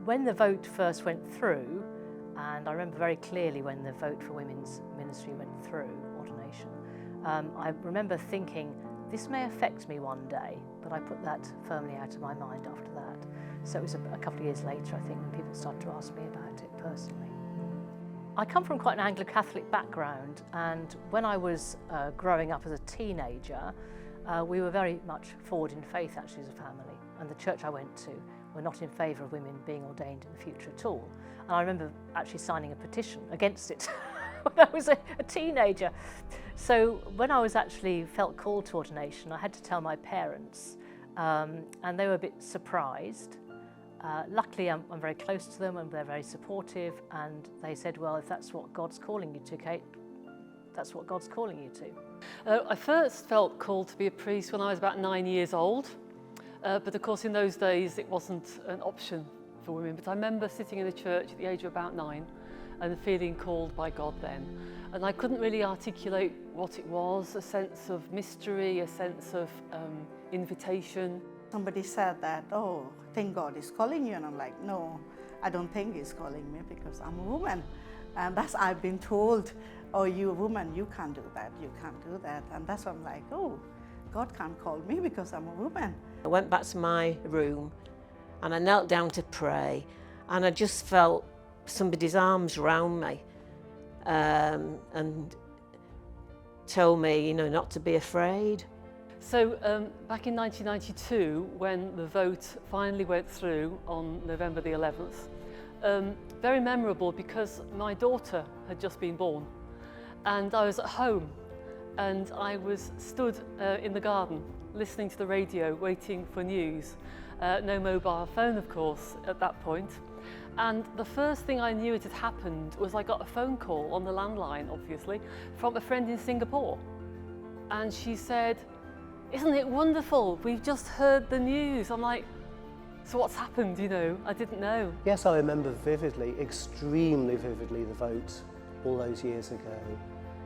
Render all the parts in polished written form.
When the vote first went through, and I remember very clearly when the vote for women's ministry went through, ordination, I remember thinking, this may affect me one day, but I put that firmly out of my mind after that. So it was a couple of years later, I think, when people started to ask me about it personally. I come from quite an Anglo-Catholic background, and when I was growing up as a teenager, we were very much forward in faith actually as a family, and the church I went to were not in favour of women being ordained in the future at all. And I remember actually signing a petition against it when I was a teenager. So when I was actually felt called to ordination, I had to tell my parents, and they were a bit surprised. Luckily, I'm very close to them and they're very supportive, and they said, well, if that's what God's calling you to, Kate, that's what God's calling you to. I first felt called to be a priest when I was about 9 years old, but of course in those days it wasn't an option for women. But I remember sitting in a church at the age of about 9 and feeling called by God then. And I couldn't really articulate what it was, a sense of mystery, a sense of invitation. Somebody said that, oh, I think God is calling you. And I'm like, no, I don't think He's calling me because I'm a woman. And that's, I've been told, oh, you're a woman, you can't do that, you can't do that. And that's why I'm like, oh, God can't call me because I'm a woman. I went back to my room and I knelt down to pray, and I just felt somebody's arms around me and told me, you know, not to be afraid. So back in 1992, when the vote finally went through on November the 11th, very memorable because my daughter had just been born and I was at home and I was stood in the garden listening to the radio waiting for news. No mobile phone, of course, at that point. And the first thing I knew it had happened was I got a phone call on the landline, obviously, from a friend in Singapore. And she said, isn't it wonderful? We've just heard the news. I'm like, so what's happened, you know? I didn't know. Yes, I remember vividly, extremely vividly, the vote all those years ago.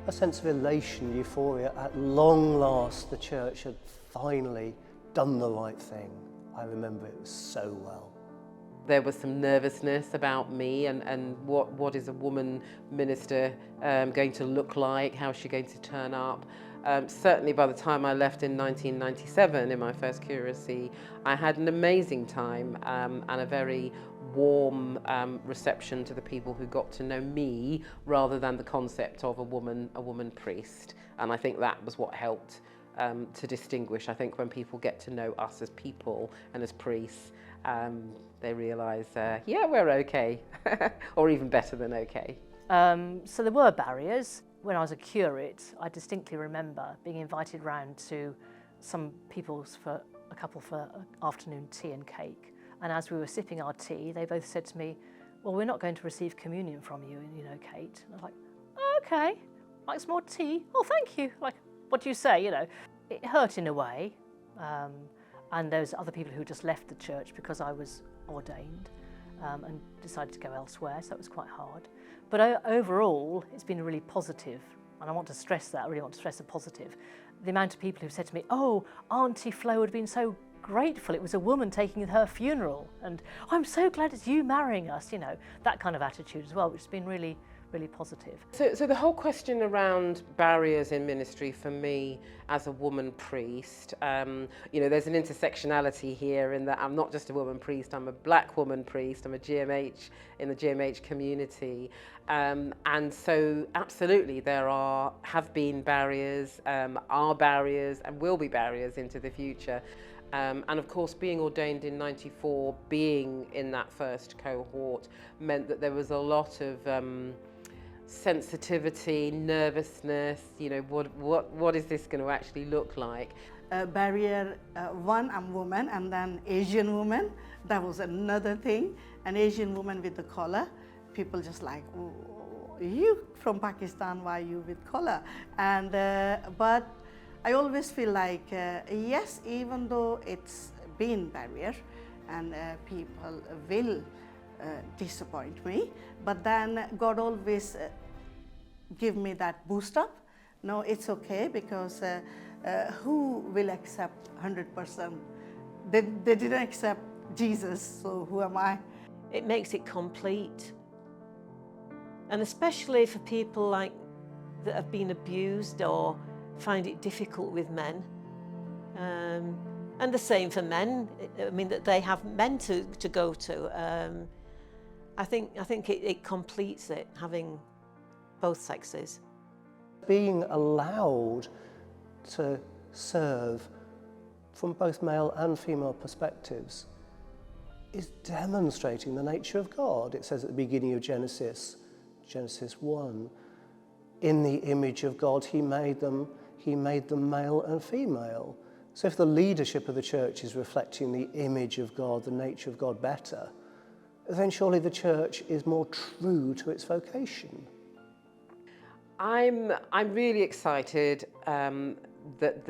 A sense of elation, euphoria. At long last, the church had finally done the right thing. I remember it so well. There was some nervousness about me and what is a woman minister going to look like, how is she going to turn up. Certainly by the time I left in 1997 in my first curacy, I had an amazing time and a very warm reception to the people who got to know me rather than the concept of a woman priest. And I think that was what helped to distinguish. I think when people get to know us as people and as priests, they realise, yeah, we're okay, or even better than okay. So there were barriers. When I was a curate, I distinctly remember being invited round to some people's for a couple for afternoon tea and cake. And as we were sipping our tea, they both said to me, well, we're not going to receive communion from you, you know, Kate. And I was like, oh, okay, like some more tea? Oh, thank you. Like, what do you say, you know? It hurt in a way. And there's other people who just left the church because I was ordained and decided to go elsewhere, so that was quite hard. But overall, it's been really positive, and I want to stress that, I really want to stress the positive. The amount of people who said to me, oh, Auntie Flo would have been so grateful, it was a woman taking her funeral, and I'm so glad it's you marrying us, you know, that kind of attitude as well, which has been really, really positive. So the whole question around barriers in ministry for me as a woman priest, you know, there's an intersectionality here in that I'm not just a woman priest, I'm a black woman priest, I'm a GMH in the GMH community. And so absolutely there have been barriers, are barriers and will be barriers into the future. And of course being ordained in '94, being in that first cohort meant that there was a lot of sensitivity, nervousness, you know, what is this going to actually look like? Barrier one, I'm woman, and then Asian woman, that was another thing. An Asian woman with the collar, people just like, oh, you from Pakistan, why you with collar? And but I always feel like, yes, even though it's been barrier and people will disappoint me, but then God always give me that boost up. No, it's okay, because who will accept 100%? They didn't accept Jesus, so who am I? it makes it complete. And especially for people like that have been abused or find it difficult with men. And the same for men, I mean, that they have men to go to. I think it completes it, having both sexes. Being allowed to serve from both male and female perspectives is demonstrating the nature of God. It says at the beginning of Genesis 1, in the image of God he made them male and female. So if the leadership of the church is reflecting the image of God, the nature of God better, then surely the church is more true to its vocation. I'm really excited that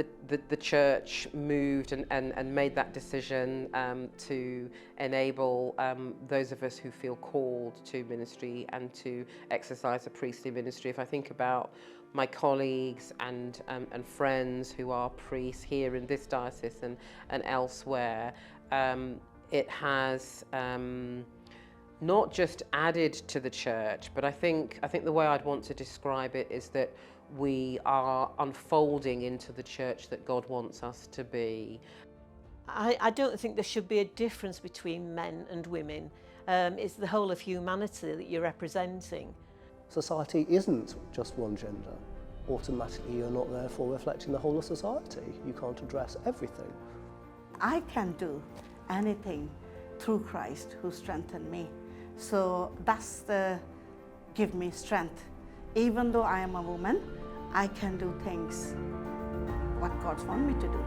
the church moved and made that decision to enable those of us who feel called to ministry and to exercise a priestly ministry. If I think about my colleagues and friends who are priests here in this diocese and elsewhere, it has not just added to the church, but I think the way I'd want to describe it is that we are unfolding into the church that God wants us to be. I don't think there should be a difference between men and women. It's the whole of humanity that you're representing. Society isn't just one gender. Automatically you're not therefore reflecting the whole of society. You can't address everything. I can do anything through Christ who strengthened me. So that's the give me strength. Even though I am a woman, I can do things what God wants me to do.